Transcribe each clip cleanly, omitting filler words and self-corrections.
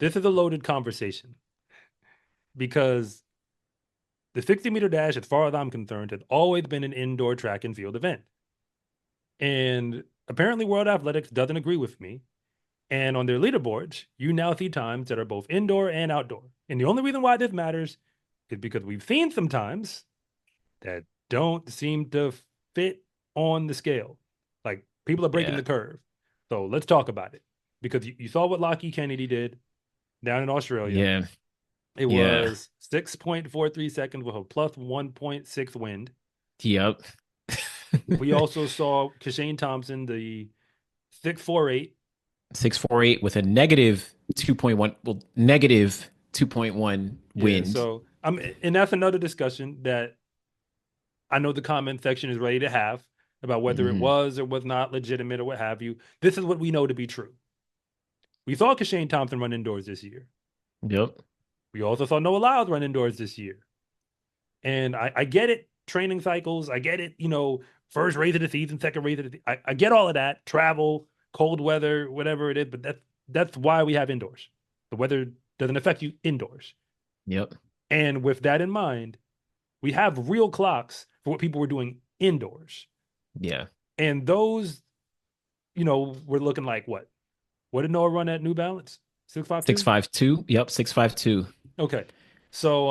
this is a loaded conversation because the 60-meter dash, as far as I'm concerned, has always been an indoor track and field event. And apparently, World Athletics doesn't agree with me. And on their leaderboards, you now see times that are both indoor and outdoor. And the only reason why this matters is because we've seen some times that don't seem to fit on the scale. Like people are breaking Yeah. the curve. So let's talk about it. Because you saw what Lachie Kennedy did down in Australia. Yeah. It Yeah. was 6.43 seconds with a plus 1.6 wind. Yep. We also saw Kishane Thompson, the 648. 648 with a negative 2.1, well, negative 2.1 Yeah, wind. so and that's another discussion that I know the comment section is ready to have about whether it Hmm. was or was not legitimate or what have you. This is what we know to be true. We saw Kashane Thompson run indoors this year. Yep. We also saw Noah Lyles run indoors this year. And I get it, training cycles. I get it, first race of the season, second race of the season. I get all of that, travel, cold weather, whatever it is, but that's why we have indoors. The weather doesn't affect you indoors. Yep. And with that in mind, we have real clocks for what people were doing indoors. Yeah. And those, were looking like what? What did Noah run at New Balance? 652? 652. Yep. 652. Okay. So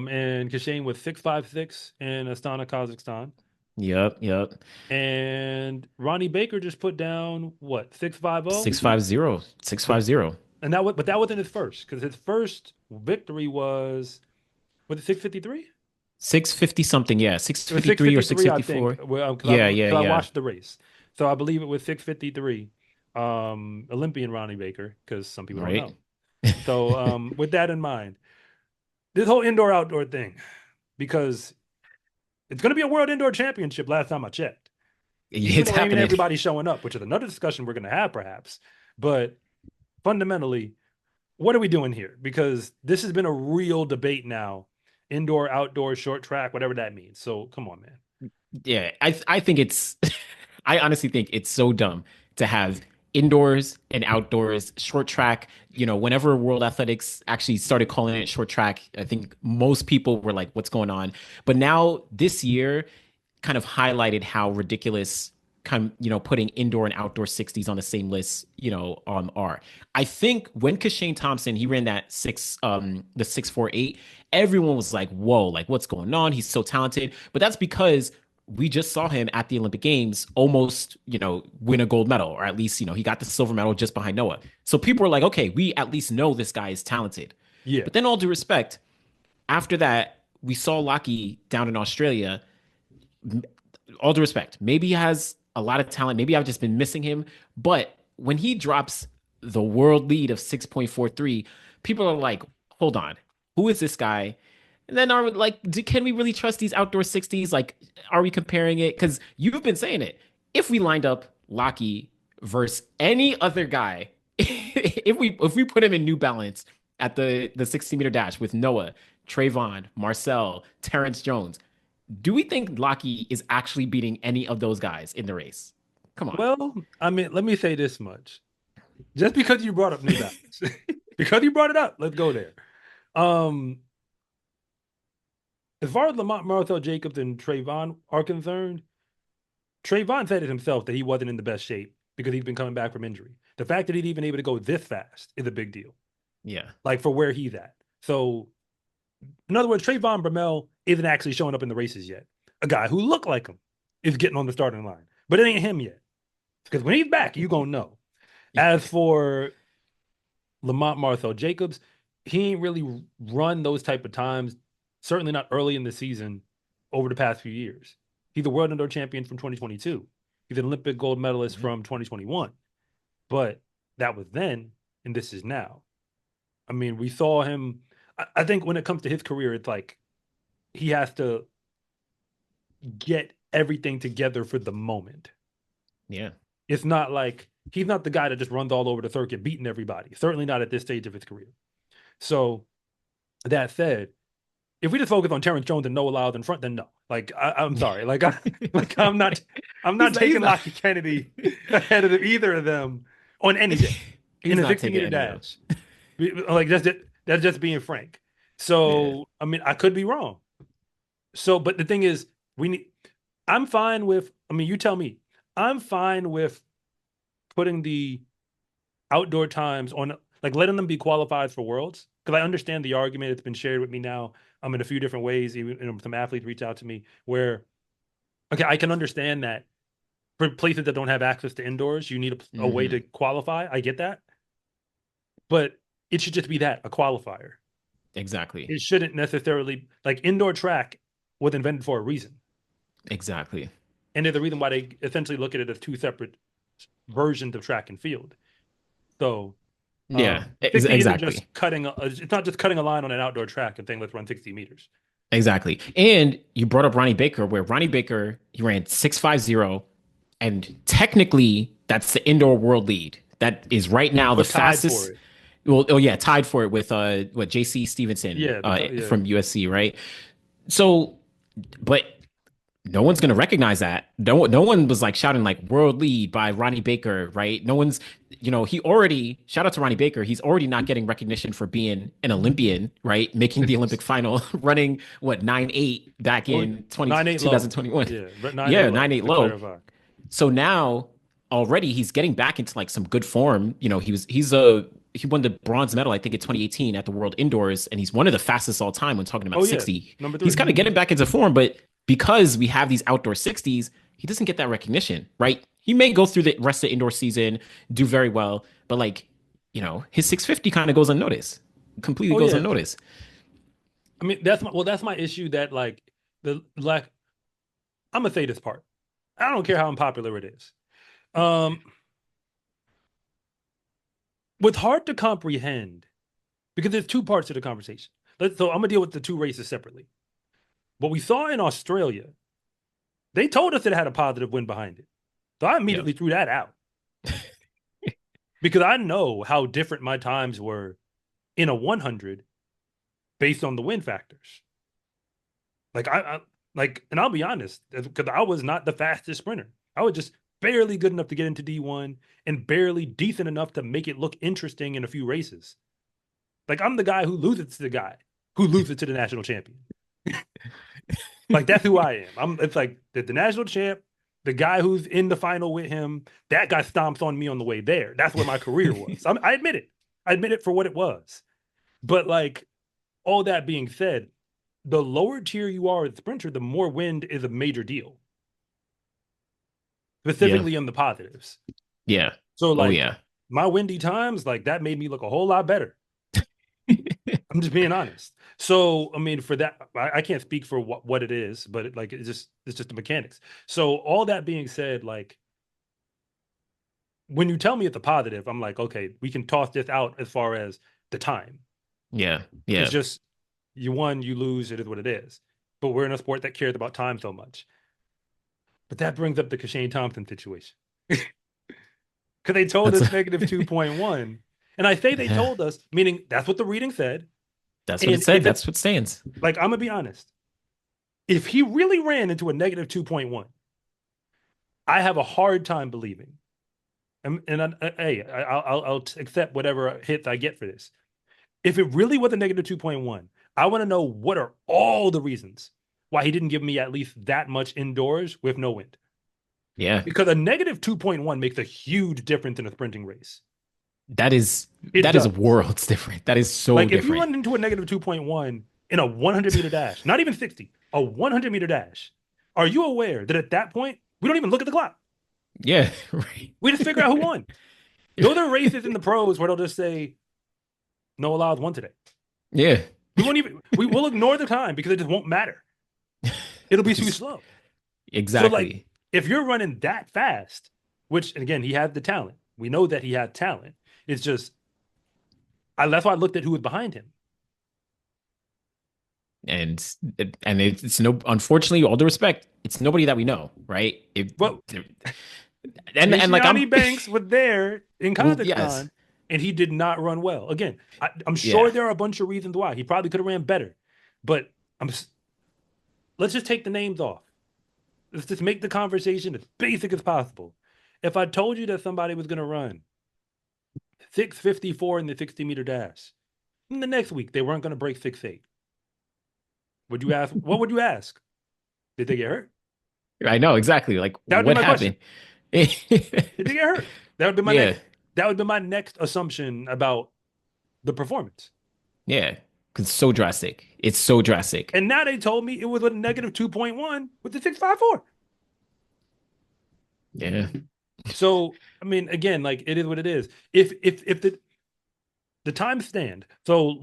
and Kashane was 656 in Astana, Kazakhstan. Yep. Yep. And Ronnie Baker just put down what, 650? 650. But 650. that wasn't his first, because his first victory was it 653? 650 something. Yeah. It was 653 or 653, I think. 654. Well, Yeah. Yeah. because I Yeah. watched the race, so I believe it was 653. Olympian Ronnie Baker, because some people don't Right. know. So with that in mind, this whole indoor outdoor thing, because it's going to be a World Indoor Championship. Last time I checked, even It's though ain't happening. everybody showing up, which is another discussion we're going to have perhaps. But fundamentally, what are we doing here? Because this has been a real debate now, indoor, outdoor, short track, whatever that means. So come on, man. Yeah. I think it's, I honestly think it's so dumb to have indoors and outdoors short track. Whenever World Athletics actually started calling it short track, I think most people were like, what's going on? But now this year kind of highlighted how ridiculous putting indoor and outdoor 60s on the same list, are. I think when Kashane Thompson, he ran that the 648, everyone was like, whoa, like what's going on? He's so talented. But that's because we just saw him at the Olympic Games almost, win a gold medal, or at least, he got the silver medal just behind Noah. So people were like, okay, we at least know this guy is talented. Yeah. But then, all due respect, after that, we saw Lachie down in Australia. All due respect, maybe he has a lot of talent. Maybe I've just been missing him. But when he drops the world lead of 6.43, people are like, hold on, who is this guy? And then are we like, can we really trust these outdoor 60s? Like, are we comparing it? Because you've been saying it. If we lined up Lachie versus any other guy, if we put him in New Balance at the 60-meter dash with Noah, Trayvon, Marcel, Terrence Jones, do we think Lachie is actually beating any of those guys in the race? Come on. Well, I mean, let me say this much. Just because you brought up New Balance, because you brought it up, let's go there. Um, as far as Lamont Martell Jacobs and Trayvon are concerned, Trayvon said it himself that he wasn't in the best shape because he's been coming back from injury. The fact that he's even able to go this fast is a big deal, Yeah. like for where he's at. So, in other words, Trayvon Bromell isn't actually showing up in the races yet. A guy who looked like him is getting on the starting line, but it ain't him yet. Because when he's back, you gonna know. As for Lamont Marthel Jacobs, he ain't really run those type of times, certainly not early in the season over the past few years. He's a world indoor champion from 2022. He's an Olympic gold medalist Mhm. from 2021. But that was then, and this is now. I mean, we saw him. I think when it comes to his career, it's like he has to get everything together for the moment. Yeah. It's not like he's not the guy that just runs all over the circuit beating everybody. Certainly not at this stage of his career. So that said, if we just focus on Terrence Jones and Noah Lyles in front, then no. Like I'm sorry, like I'm not He's taking not Lachie Kennedy ahead of either of them on any day in he's a not 60 taking meter any of them. dash. Like that's just being frank. Yeah. So I mean, I could be wrong. So, but the thing is, we need. I'm fine with. I mean, you tell me. I'm fine with putting the outdoor times on, like letting them be qualified for worlds, because I understand the argument. It's been shared with me now. In a few different ways. Even some athletes reach out to me where, okay, I can understand that for places that don't have access to indoors, you need a way Hmm. to qualify. I get that, but it should just be that, a qualifier. Exactly. It shouldn't necessarily, like, indoor track was invented for a reason, Exactly. and there's a reason why they essentially look at it as two separate versions of track and field. So Yeah. 60 isn't Exactly. just cutting. It's not just cutting a line on an outdoor track and saying let's run 60 meters. Exactly. And you brought up Ronnie Baker, where Ronnie Baker, he ran 650, and technically that's the indoor world lead. That is right now the Or tied for fastest. it. Well, oh yeah, tied for it with what JC Stevenson Yeah, yeah. from USC, right? So, but no one's gonna recognize that. No one was like shouting like world lead by Ronnie Baker, right? No one's, he already, shout out to Ronnie Baker. He's already not getting recognition for being an Olympian, right? Making the Olympic final, running what 9.8 back Oh, in 20 9-8 low. 2021. Yeah, but 9-8 Yeah, low 9.8 to low. clarify. So now already he's getting back into like some good form. He won the bronze medal, I think, in 2018 at the World Indoors, and he's one of the fastest all time when talking about Oh yeah, 60. number He's three. kind of getting back into form, but because we have these outdoor 60s, he doesn't get that recognition, right? He may go through the rest of the indoor season, do very well, but like, his 650 kind of goes unnoticed, completely Oh goes yeah. unnoticed. I mean, that's my issue. That like the like I'm gonna say this part. I don't care how unpopular it is. Um, what's hard to comprehend, because there's two parts to the conversation. So I'm gonna deal with the two races separately. What we saw in Australia, they told us it had a positive win behind it. So I Yep. immediately threw that out because I know how different my times were in a 100 based on the win factors. Like and I'll be honest, because I was not the fastest sprinter. I was just barely good enough to get into D1 and barely decent enough to make it look interesting in a few races. Like I'm the guy who loses to the guy who loses to the national champion. Like that's who I am. It's like the national champ, the guy who's in the final with him, that guy stomps on me on the way there. That's where my career was. I admit it. I admit it for what it was. But like all that being said, the lower tier you are as a sprinter, the more wind is a major deal, Yeah. specifically in the positives. Yeah. So Oh like yeah. my windy times, like that made me look a whole lot better. I'm just being honest. So I mean, for that, I can't speak for what it is, but it's just the mechanics. So all that being said, like when you tell me it's a positive, I'm like, okay, we can toss this out as far as the time. Yeah. It's Yeah. just you won, you lose, it is what it is. But we're in a sport that cares about time so much. But that brings up the Kishane Thompson situation. Because they told That's us negative 2.1. And I say they yeah. told us, meaning that's what the reading said. That's what it And said. if it, That's what stands. like, I'm going to be honest, if he really ran into a negative 2.1, I have a hard time believing. Hey, I'll accept whatever hits I get for this. If it really was a negative 2.1, I want to know what are all the reasons why he didn't give me at least that much indoors with no wind. Yeah. Because a negative 2.1 makes a huge difference in a sprinting race. That is It that is does. worlds different. That is so Like if you different. run into a negative 2.1 in a 100-meter dash, not even 60, a 100-meter dash, are you aware that at that point, we don't even look at the clock? Yeah, right. We just figure out who won. Those are races in the pros where they'll just say, no allows one today. Yeah. Will ignore the time because it just won't matter. It'll be too slow. So like Exactly. if you're running that fast, which and again, he had the talent. We know that he had talent. It's just that's why I looked at who was behind him. And it's no, unfortunately, all due respect, it's nobody that we know, right? But And like Tiziani Banks was there in well, yes. Kazakhstan, and he did not run well. Again, I'm sure Yeah. there are a bunch of reasons why he probably could have ran better, but I'm. Let's just take the names off. Let's just make the conversation as basic as possible. If I told you that somebody was going to run 6:54 in the 60-meter dash. And the next week, they weren't going to break 6:8. Would you ask? What would you ask? Did they get hurt? I know exactly. Like, That would be what my question. happened? Did they get hurt? That would be my Yeah, next. That would be my next assumption about the performance. yeah. Because so drastic. It's so drastic. And now they told me it was a negative 2.1 with the 6.54. Yeah. So I mean, again, like it is what it is. If the times stand, so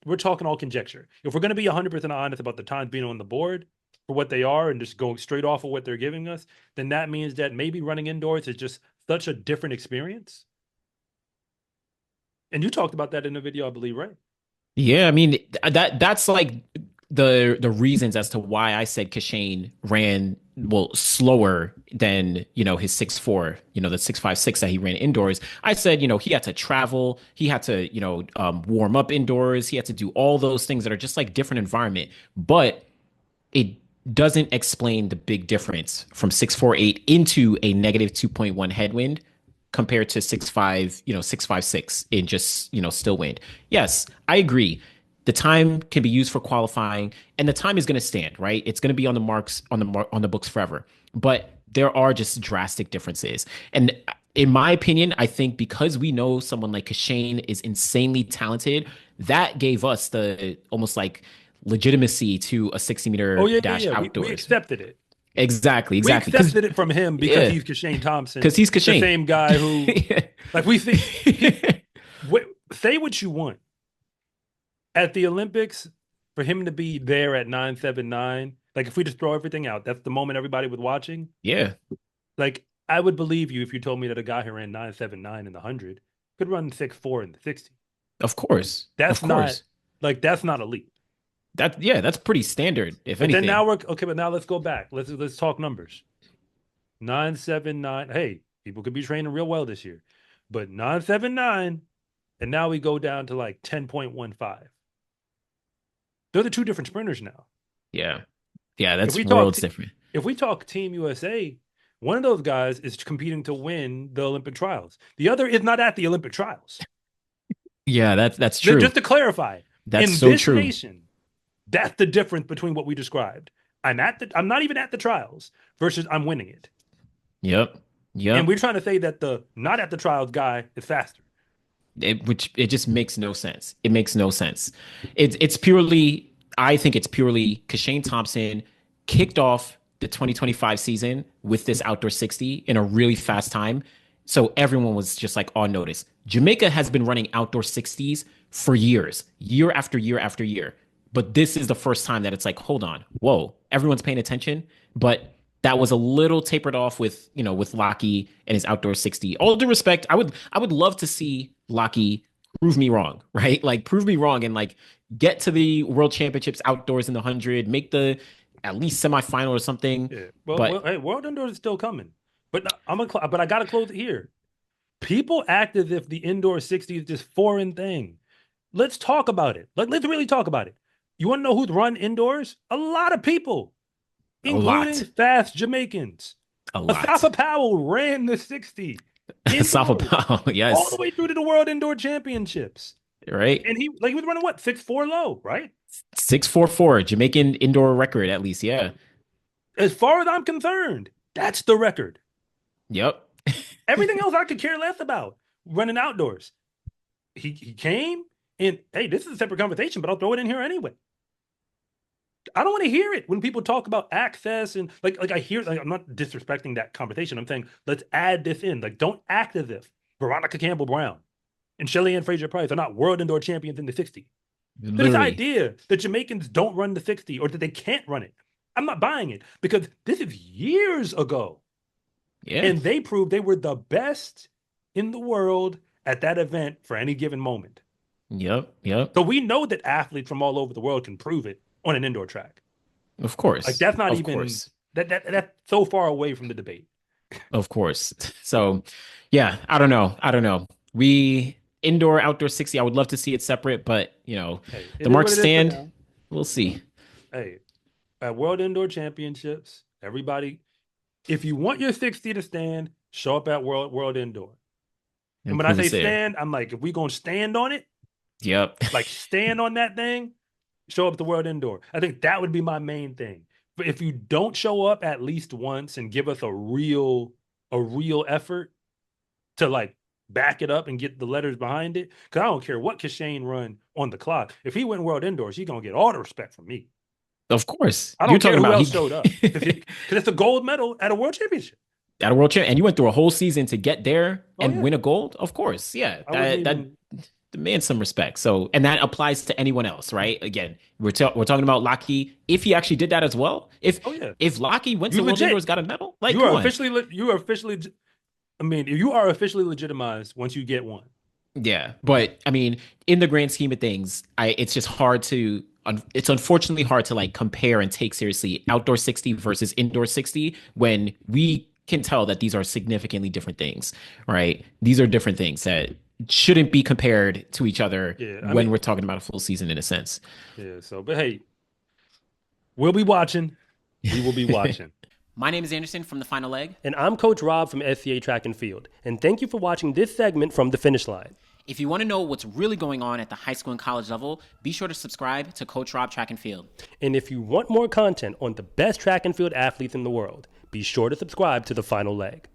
we're talking all conjecture. If we're going to be 100% honest about the times being on the board for what they are and just going straight off of what they're giving us, then that means that maybe running indoors is just such a different experience. And you talked about that in the video, I believe, right? Yeah, I mean that's like the reasons as to why I said Kishane ran well slower than his 6'4", the 6'5", 6" that he ran indoors. I said he had to travel, he had to warm up indoors, he had to do all those things that are just like different environment, but it doesn't explain the big difference from 6'4", 8" into a negative 2.1 headwind compared to 6'5", 6'5", 6" in just, still wind. Yes, I agree. The time can be used for qualifying and the time is going to stand, right? It's going to be on the marks on the books forever. But there are just drastic differences. And in my opinion, I think because we know someone like Kashane is insanely talented, that gave us the almost like legitimacy to a 60-meter Oh yeah, yeah, dash yeah. We outdoors. accepted it. Exactly, We exactly. Because accepted it from him because yeah, he's Kishane Thompson, because he's the Kashane. same guy who, like, we think say what you want at the Olympics for him to be there at 9.79. Like, if we just throw everything out, that's the moment everybody was watching. Yeah, Like, I would believe you if you told me that a guy who ran 9.79 in the 100 could run 6.4 in the 60. of course, of That's not course. that's not elite. That's pretty standard, if But then anything. now we're okay. But now let's go back. Let's talk numbers. 9.79. Hey, people could be training real well this year, but 9.79, and now we go down to like 10.15. They're the two different sprinters now. Yeah, yeah, If that's we talk, worlds different. if we talk Team USA, one of those guys is competing to win the Olympic trials. The other is not at the Olympic trials. Yeah, that's true. Just to clarify, That's in so this true. nation, that's the difference between what we described. I'm not even at the trials versus I'm winning it. Yep, And yep. we're trying to say that the not at the trials guy is faster. Which it just makes no sense. It makes no sense. It's purely. I think it's purely Kashane Thompson kicked off the 2025 season with this outdoor 60 in a really fast time. So everyone was just like on notice. Jamaica has been running outdoor 60s for years, year after year after year. But this is the first time that it's like, hold on, whoa, everyone's paying attention. But that was a little tapered off with with Lachie and his outdoor 60. All due respect, I would love to see Lachie prove me wrong, right? Like prove me wrong and like get to the world championships outdoors in the 100, make the at least semifinal or something. Yeah. But Hey, World Indoors is still coming, but but I gotta close it here. People act as if the indoor 60 is this foreign thing. Let's talk about it. Let's really talk about it. You want to know who's run indoors? A lot of people, a including lot, fast Jamaicans. a lot. Asafa Powell ran the 60 South indoors Paulo, all the yes, way through to the World Indoor Championships. right. And he was running what, 6'4" low, right? 644 Jamaican indoor record at least. Yeah. As far as I'm concerned, that's the record. Yep. Everything else I could care less about running outdoors. He came and hey, this is a separate conversation, but I'll throw it in here anyway. I don't want to hear it when people talk about access and like I hear like I'm not disrespecting that conversation. I'm saying let's add this in. Like don't act as if Veronica Campbell Brown and Shelly Ann Fraser Price are not world indoor champions in the 60. So this Literally. idea that Jamaicans don't run the 60 or that they can't run it, I'm not buying it because this is years ago. Yeah. And they proved they were the best in the world at that event for any given moment. Yep. Yep. So we know that athletes from all over the world can prove it on an indoor track. Of Like course. that's not Of even course. that's so far away from the debate. Of course. So, yeah, I don't know. I don't know. We indoor, outdoor 60, I would love to see it separate, but Hey, the it is what marks it is for stand. now. We'll see. Hey, at World Indoor Championships, everybody, if you want your 60 to stand, show up at World Indoor. And And when I prove say it's there. stand, I'm like, if we gonna stand on it, Yep. like stand on that thing, show up at the World Indoor. I think that would be my main thing. But if you don't show up at least once and give us a real effort to like back it up and get the letters behind it, because I don't care what Kishane run on the clock. If he went World Indoors, he's gonna get all the respect from me. Of course. I You're don't care talking who about else he showed up because it's a gold medal at a world championship. at a world champ, and you went through a whole season to get there Oh and yeah, win a gold. Of course, yeah, I wasn't that even. demands some respect. So, and that applies to anyone else, right? Again, we're talking about Lachie. If he actually did that as well, Oh yeah, if Lachie went you to World legit. Indoors, got a medal, like You come are on, officially. You are officially. I mean, you are officially legitimized once you get one. yeah. But I mean, in the grand scheme of things, it's just hard to. It's unfortunately hard to like compare and take seriously outdoor 60 versus indoor 60 when we can tell that these are significantly different things, right? These are different things that shouldn't be compared to each other Yeah, I when mean, we're talking about a full season in a sense. yeah. So, but hey, we'll be watching. We will be watching. My name is Anderson from The Final Leg. And I'm Coach Rob from SCA Track and Field. And thank you for watching this segment from The Finish Line. If you want to know what's really going on at the high school and college level, be sure to subscribe to Coach Rob Track and Field. And if you want more content on the best track and field athletes in the world, be sure to subscribe to The Final Leg.